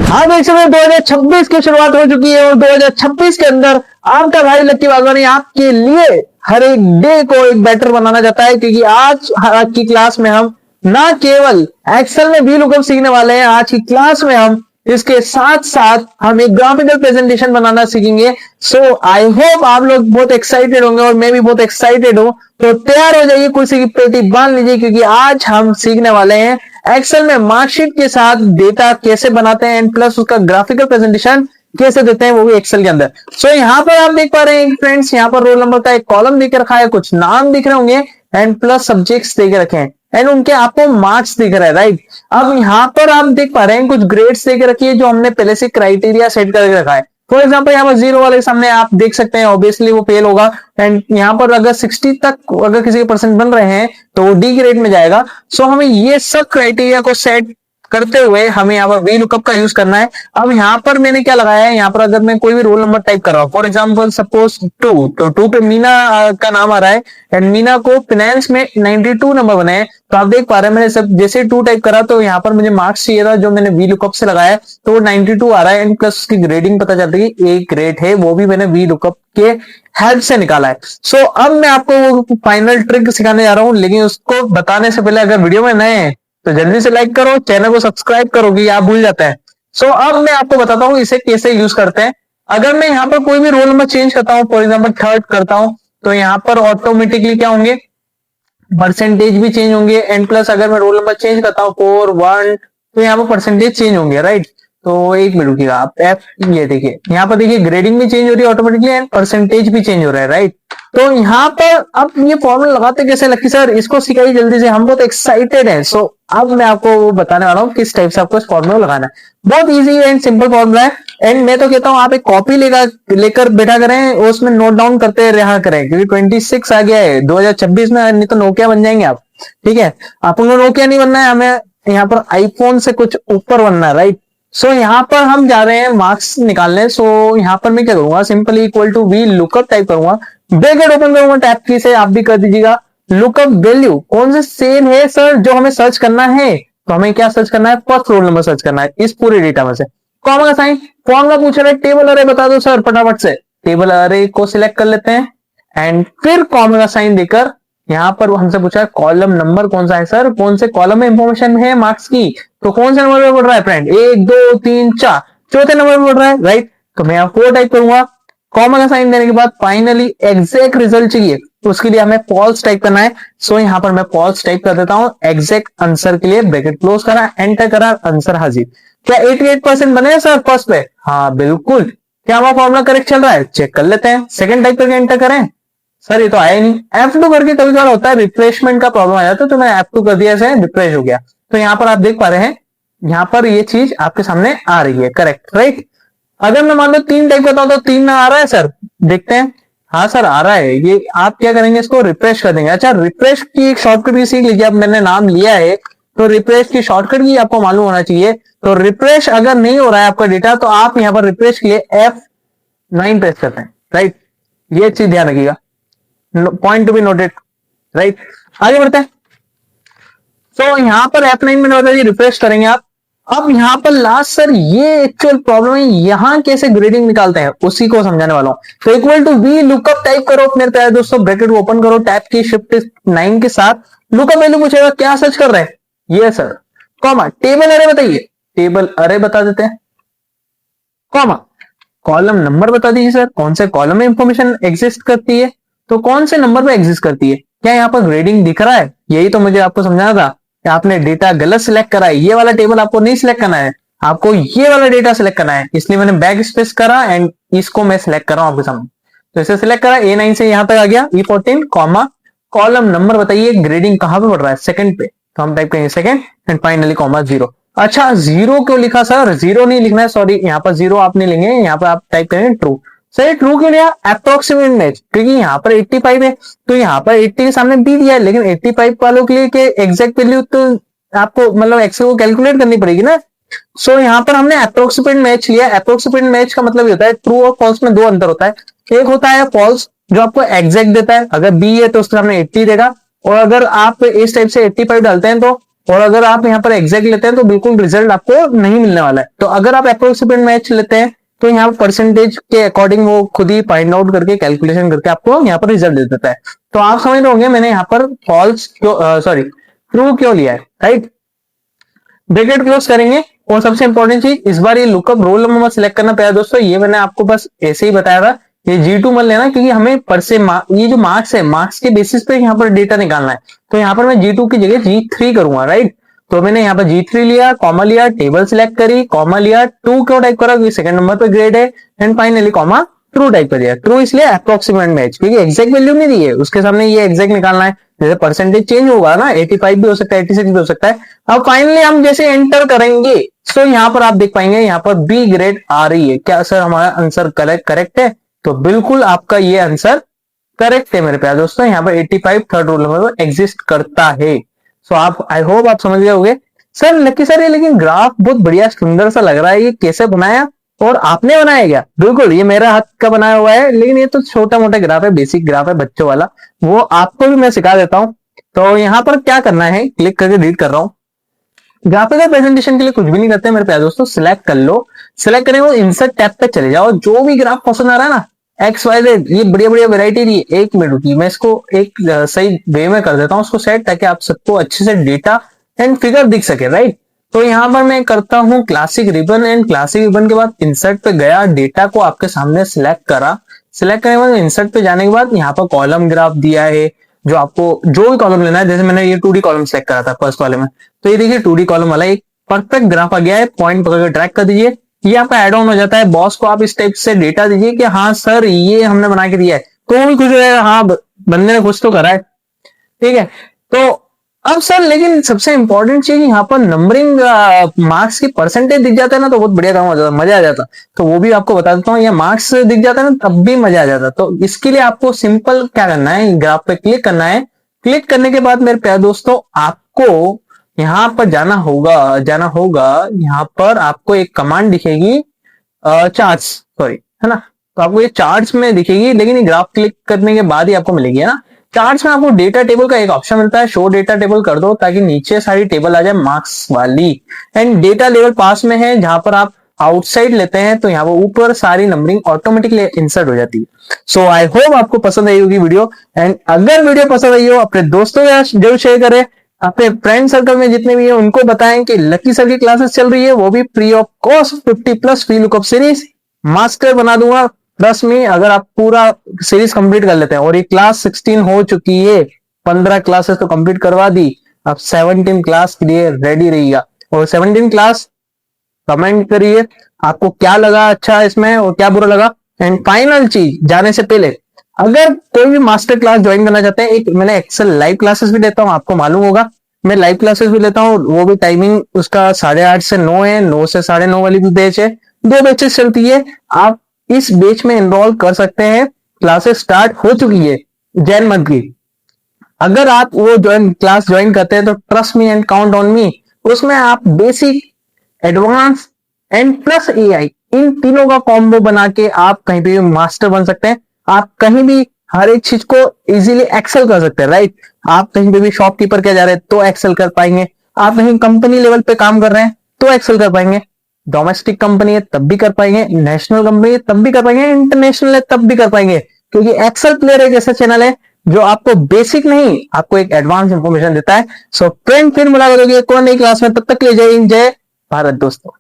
हाँ देख सकते हैं 2026 की शुरुआत हो चुकी है और 2026 के अंदर आपका भाई लक्की वाधवानी आपके लिए हर एक डे को एक बेटर बनाना चाहता है, क्योंकि आज की क्लास में हम ना केवल एक्सेल में वी लुकअप सीखने वाले हैं, आज की क्लास में हम इसके साथ साथ हम एक ग्राफिकल प्रेजेंटेशन बनाना सीखेंगे। सो आई होप आप लोग बहुत एक्साइटेड होंगे और मैं भी बहुत एक्साइटेड हूं। तो तैयार हो जाइए, कुर्सी की पेटी बांध लीजिए, क्योंकि आज हम सीखने वाले हैं एक्सेल में मार्कशीट के साथ डेटा कैसे बनाते हैं एंड प्लस उसका ग्राफिकल प्रेजेंटेशन कैसे देते हैं, वो भी एक्सेल के अंदर। सो यहाँ पर आप देख पा रहे हैं फ्रेंड्स, यहाँ पर रोल नंबर का एक कॉलम दिख रखा है, कुछ नाम दिख रहे होंगे एंड प्लस सब्जेक्ट्स देख रखे हैं एंड उनके आपको मार्क्स दिख रहा है, राइट। अब यहाँ पर आप देख पा रहे हैं कुछ ग्रेड्स देख रखी है जो हमने पहले से क्राइटेरिया सेट करके रखा है। फॉर एग्जाम्पल यहाँ पर 0 वाले सामने आप देख सकते हैं, ऑब्वियसली वो फेल होगा एंड यहाँ पर अगर 60 तक अगर किसी के परसेंट बन रहे हैं तो वो डी ग्रेड में जाएगा। सो हमें ये सब क्राइटेरिया को सेट करते हुए हमें यहाँ पर वी लुकअप का यूज करना है। अब यहाँ पर मैंने क्या लगाया है, यहाँ पर अगर मैं कोई भी रोल नंबर टाइप कर रहा हूँ, फॉर एग्जाम्पल सपोज 2, तो 2 पे मीना का नाम आ रहा है एंड मीना को फाइनेंस में 92 नंबर बने हैं। तो आप देख पा रहे हैं मैंने सब जैसे 2 टाइप करा तो यहाँ पर मुझे मार्क्स चाहिए था जो मैंने वी लुकअप से लगाया है, तो वो 92 आ रहा है एंड प्लस उसकी ग्रेडिंग पता चल रही है ए ग्रेड है, वो भी मैंने वी लुकअप के हेल्प से निकाला है। सो अब मैं आपको वो फाइनल ट्रिक सिखाने जा रहा हूँ, लेकिन उसको बताने से पहले अगर वीडियो में नए हैं तो जल्दी से लाइक करो, चैनल को सब्सक्राइब करोगे, आप भूल जाते हैं। सो अब मैं आपको बताता हूँ इसे कैसे यूज करते हैं। अगर मैं यहाँ पर कोई भी रोल नंबर चेंज करता हूँ, फॉर एग्जाम्पल 3rd करता हूँ, तो यहाँ पर ऑटोमेटिकली क्या होंगे, परसेंटेज भी चेंज होंगे एंड प्लस अगर मैं रोल नंबर चेंज करता हूँ 4, 1, तो यहाँ पर परसेंटेज चेंज होंगे, राइट। तो एक मिनट रुकिएगा आप, एफ ये देखिए यहाँ पर देखिए ग्रेडिंग भी चेंज हो रही है ऑटोमेटिकली एंड परसेंटेज भी चेंज हो रहा है, राइट। तो यहाँ पर अब ये फॉर्मूला लगाते कैसे लक्की सर, इसको सिखाइए जल्दी से, हम बहुत एक्साइटेड हैं। सो अब मैं आपको बताने वाला हूँ किस टाइप से आपको इस फॉर्मूला लगाना है। बहुत इजी एंड सिंपल फॉर्मूला है एंड मैं तो कहता हूँ आप एक कॉपी लेकर बैठा करें, उसमें नोट डाउन करते रहा करें, क्योंकि 26 आ गया है 2026 में, नहीं तो नोकिया बन जाएंगे आप, ठीक है। आपको नोकिया नहीं बनना है, हमें यहाँ पर आईफोन से कुछ ऊपर बनना है, राइट। सो यहाँ पर हम जा रहे हैं मार्क्स निकालने। सो यहाँ पर मैं क्या करूंगा, simple equal to V lookup type करूंगा, ब्रैकेट ओपन करूंगा टैब की से, आप भी कर दीजिएगा। लुकअप वैल्यू कौन से सेल है सर जो हमें सर्च करना है, तो हमें क्या सर्च करना है, फर्स्ट रोल नंबर सर्च करना है इस पूरे डेटा में से। कॉमा का साइन, फॉर्मूला पूछ रहा है टेबल अरे बता दो सर फटाफट से, टेबल अरे को सिलेक्ट कर लेते हैं एंड फिर कॉमा का साइन देकर यहाँ पर हमसे पूछा है कॉलम नंबर कौन सा है सर, कौन से कॉलम में इंफॉर्मेशन है मार्क्स की, तो कौन से नंबर पे पढ़ रहा है फ्रेंड, 1, 2, 3, 4, चौथे नंबर पे पढ़ रहा है, राइट। तो मैं यहाँ 4 टाइप करूंगा, कॉमा का साइन देने के बाद फाइनली एग्जैक्ट रिजल्ट चाहिए, तो उसके लिए हमें फॉल्स टाइप करना है। सो यहाँ पर मैं फॉल्स टाइप कर देता हूँ, एग्जैक्ट आंसर के लिए ब्रैकेट क्लोज करा, एंटर करा, आंसर हाजिर। क्या 88% बने हैं सर फर्स्ट पे, हाँ बिल्कुल। क्या हमारा फॉर्मूला करेक्ट चल रहा है, चेक कर लेते हैं। सेकंड टाइप करके एंटर करें, सर ये तो आया ही नहीं। F2 करके कभी कभार होता है रिफ्रेशमेंट का प्रॉब्लम आ जाता है, तो मैं F2 कर दिया, ऐसे रिफ्रेश हो गया। तो यहाँ पर आप देख पा रहे हैं, यहाँ पर ये चीज आपके सामने आ रही है, करेक्ट, राइट। अगर मैं मान लो 3 टाइप करता हूं तो 3 ना आ रहा है सर, देखते हैं, हाँ सर आ रहा है। ये आप क्या करेंगे, इसको रिफ्रेश कर देंगे। अच्छा, रिफ्रेश की एक शॉर्टकट भी सीख लीजिए, अब मैंने नाम लिया है तो रिफ्रेश की शॉर्टकट भी आपको मालूम होना चाहिए। तो रिफ्रेश अगर नहीं हो रहा है आपका डेटा, तो आप यहाँ पर रिफ्रेश के लिए F9 प्रेस करते हैं, राइट। ये चीज ध्यान रखिएगा, point to be noted, right. आगे बढ़ते हैं। तो यहाँ पर F9 में होता है, रिफ्रेश करेंगे आप। अब यहाँ पर लास्ट सर ये एक्चुअल प्रॉब्लम है, यहाँ कैसे ग्रेडिंग निकालते हैं उसी को समझाने वाला हूँ। तो equal to V lookup type करो मेरे प्यारे दोस्तों, ब्रैकेट को ओपन करो टैब की शिफ्ट 9 के साथ, लुकअप वैल्यू पूछेगा क्या सर्च कर रहे हैं, ये सर, कॉमा टेबल अरे बताइए, टेबल अरे बता देते हैं, कॉमा कॉलम नंबर बता दीजिए सर, कौन से कॉलम में इंफॉर्मेशन एग्जिस्ट करती है, तो कौन से नंबर पे एग्जिस्ट करती है। क्या यहाँ पर ग्रेडिंग दिख रहा है, यही तो मुझे आपको समझाना था कि आपने डेटा गलत सिलेक्ट करा है, ये वाला टेबल आपको नहीं सिलेक्ट करना है, आपको ये वाला डेटा सिलेक्ट करना है, इसलिए मैंने बैक स्पेस करा एंड इसको मैं सिलेक्ट कर रहा हूं आपके सामने। तो इसे सिलेक्ट करा, A9 से यहां तक आ गया, E14 कॉमा कॉलम नंबर बताइए, ग्रेडिंग कहां पे पड़ रहा है, सेकंड पे, तो हम टाइप करेंगे सेकंड एंड फाइनली कॉमा 0। अच्छा 0 क्यों लिखा सर, 0 नहीं लिखना है, सॉरी, यहाँ पर 0 आप नहीं लेंगे, यहाँ पर आप टाइप करेंगे ट्रू। सर ट्रू क्यों लिया, अप्रोक्सीमेट मैच, क्योंकि यहाँ पर 85 है, तो यहाँ पर 80 के सामने बी दिया है, लेकिन 85 वालों के लिए एग्जैक्ट वैल्यू तो आपको मतलब एक्सेल को कैलकुलेट करनी पड़ेगी ना। सो यहाँ पर हमने अप्रोक्सीमेट मैच लिया। अप्रोक्सीमेट मैच का मतलब होता है ट्रू और फॉल्स में 2 अंतर होता है, एक होता है फॉल्स जो आपको एग्जैक्ट देता है, अगर बी है तो उसके सामने 80 देगा, और अगर आप इस टाइप से 85 डालते हैं तो और अगर आप यहाँ पर एग्जैक्ट लेते हैं तो बिल्कुल रिजल्ट आपको नहीं मिलने वाला है। तो अगर आप अप्रोक्सीमेट मैच लेते हैं तो यहाँ पर परसेंटेज के अकॉर्डिंग वो खुद ही फाइंड आउट करके कैलकुलेशन करके आपको यहाँ पर रिजल्ट दे देता है। तो आप समझ रहे होंगे मैंने यहाँ पर फॉल्स क्यों सॉरी ट्रू क्यों लिया है, राइट। ब्रैकेट क्लोज करेंगे और सबसे इंपॉर्टेंट चीज इस बार ये लुकअप रोल नंबर मत सिलेक्ट करना प्यारे दोस्तों, ये मैंने आपको बस ऐसे ही बताया था। ये G2 मत लेना क्योंकि हमें पर से ये जो मार्क्स है मार्क्स के बेसिस पे यहाँ पर डेटा निकालना है। तो यहाँ पर मैं G2 की जगह G3 करूंगा, राइट। तो मैंने यहाँ पर G3 लिया, कॉमा लिया, टेबल सिलेक्ट करी, कॉमा लिया, टू क्यों टाइप करा क्योंकि सेकंड नंबर पे ग्रेड है, and finally comma true type कर दिया। ट्रू इसलिए अप्रोक्सीमेट मैच क्योंकि एग्जैक्ट वैल्यू नहीं दी है, उसके सामने ये एग्जैक्ट निकालना है। जैसे परसेंटेज चेंज होगा ना, 85 भी हो सकता है, 86 भी हो सकता है। अब फाइनली हम जैसे एंटर करेंगे तो यहाँ पर आप देख पाएंगे यहाँ पर बी ग्रेड आ रही है। क्या सर हमारा आंसर करेक्ट है? तो बिल्कुल आपका ये आंसर करेक्ट है मेरे प्यारे दोस्तों। यहाँ पर 85 थर्ड रोल नंबर पर एग्जिस्ट करता है। सो आप आई होप आप समझ गए होंगे। सर लकी सर ये लेकिन ग्राफ बहुत बढ़िया सुंदर सा लग रहा है, ये कैसे बनाया और आपने बनाया क्या? बिल्कुल ये मेरा हाथ का बनाया हुआ है, लेकिन ये तो छोटा मोटा ग्राफ है, बेसिक ग्राफ है बच्चों वाला, वो आपको भी मैं सिखा देता हूं। तो यहाँ पर क्या करना है, क्लिक करके रीड कर रहा हूँ। ग्राफिकल प्रेजेंटेशन के लिए कुछ भी नहीं करते मेरे प्यारे दोस्तों, सिलेक्ट कर लो, सिलेक्ट करने को इंसर्ट टैब पे चले जाओ, जो भी ग्राफ पसंद आ रहा है ना XYZ, ये बढ़िया बढ़िया वैरायटी दी है। एक मिनट रुकिए, मैं इसको एक सही वे में कर देता हूँ उसको सेट, ताकि आप सबको अच्छे से डेटा एंड फिगर दिख सके, राइट। तो यहाँ पर मैं करता हूँ classic ribbon, and classic ribbon के बाद इंसर्ट पे गया, डेटा को आपके सामने सिलेक्ट करा, सिलेक्ट करने के बाद इंसर्ट पे जाने के बाद यहाँ पर कॉलम ग्राफ दिया है, जो आपको जो भी कॉलम लेना है। जैसे मैंने ये 2D कॉलम सेलेक्ट करा था फर्स्ट वाले में, तो ये देखिए 2D कॉलम वाला एक परफेक्ट ग्राफ आ गया है। पॉइंट पकड़ के ड्रैग कर दीजिए, ये आपका एड ऑन हो जाता है। बॉस को आप इस टाइप से डेटा दीजिए कि हाँ सर ये हमने बना के दिया है, तो वो भी खुश हो जाएगा, हाँ बंदे ने कुछ तो करा है, ठीक है। तो अब सर लेकिन सबसे इंपॉर्टेंट चीज यहाँ पर नंबरिंग मार्क्स की परसेंटेज दिख जाता है ना, तो बहुत बढ़िया काम हो जाता, मजा आ जाता। तो वो भी आपको बता देता हूँ, या मार्क्स दिख जाता है ना तब भी मजा आ जाता। तो इसके लिए आपको सिंपल क्या करना है, ग्राफ पे क्लिक करना है। क्लिक करने के बाद मेरे प्यारे दोस्तों आपको यहाँ पर जाना होगा यहाँ पर आपको एक कमांड दिखेगी, चार्ट्स, सॉरी, है ना। तो आपको ये चार्ट्स में दिखेगी, लेकिन ये ग्राफ क्लिक करने के बाद ही आपको मिलेगी, है ना। चार्ट्स में आपको डेटा टेबल का एक ऑप्शन मिलता है, शो डेटा टेबल कर दो ताकि नीचे सारी टेबल आ जाए मार्क्स वाली। एंड डेटा लेवल पास में है, जहां पर आप आउटसाइड लेते हैं तो यहाँ पर ऊपर सारी नंबरिंग ऑटोमेटिकली इंसर्ट हो जाती है। सो आई होप आपको पसंद आई होगी वीडियो, एंड अगर वीडियो पसंद आई हो अपने दोस्तों के साथ जरूर शेयर करें, अपने फ्रेंड सर्कल में जितने भी है उनको बताएं कि लकी सर की क्लासेस चल रही है, वो भी free of cost 50+ free lookup series master बना दूंगा। ट्रस्ट में अगर आप पूरा सीरीज कंप्लीट कर लेते हैं, और ये क्लास 16 हो चुकी है, 15 क्लासेस तो कंप्लीट करवा दी, अब 17 क्लास के लिए रेडी रहिएगा। और 17 क्लास कमेंट करिए आपको क्या लगा अच्छा इसमें और क्या बुरा लगा। एंड फाइनल चीज जाने से पहले, अगर कोई भी मास्टर क्लास ज्वाइन करना चाहते हैं, एक मैंने एक्सेल लाइव क्लासेस भी देता हूं, आपको मालूम होगा मैं लाइव क्लासेस भी लेता हूं, वो भी टाइमिंग उसका 8:30 से 9 है, 9 से 9:30 वाली भी बैच है, 2 बैचेस चलती है। आप इस बैच में एनरोल कर सकते हैं, क्लासेस स्टार्ट हो चुकी है जैन मंथ की। अगर आप वो क्लास ज्वाइन करते हैं तो trust me and count on me, उसमें आप basic, advance and plus AI, इन तीनों का कॉम्बो बना के आप कहीं भी मास्टर बन सकते हैं। आप कहीं भी हर एक चीज को इजीली एक्सेल कर सकते हैं, राइट। आप कहीं पे भी शॉपकीपर के जा रहे हैं तो एक्सेल कर पाएंगे, आप कहीं कंपनी लेवल पे काम कर रहे हैं तो एक्सेल कर पाएंगे, डोमेस्टिक कंपनी है तब भी कर पाएंगे, नेशनल कंपनी है तब भी कर पाएंगे, इंटरनेशनल है तब भी कर पाएंगे, क्योंकि एक्सेल प्लेयर एक ऐसा चैनल है जो आपको बेसिक नहीं, आपको एक एडवांस इंफॉर्मेशन देता है। सो फ्रेंड फिर मुलाकात होगी एक और नई क्लास में, तब तक के लिए जय हिंद, जय भारत दोस्तों।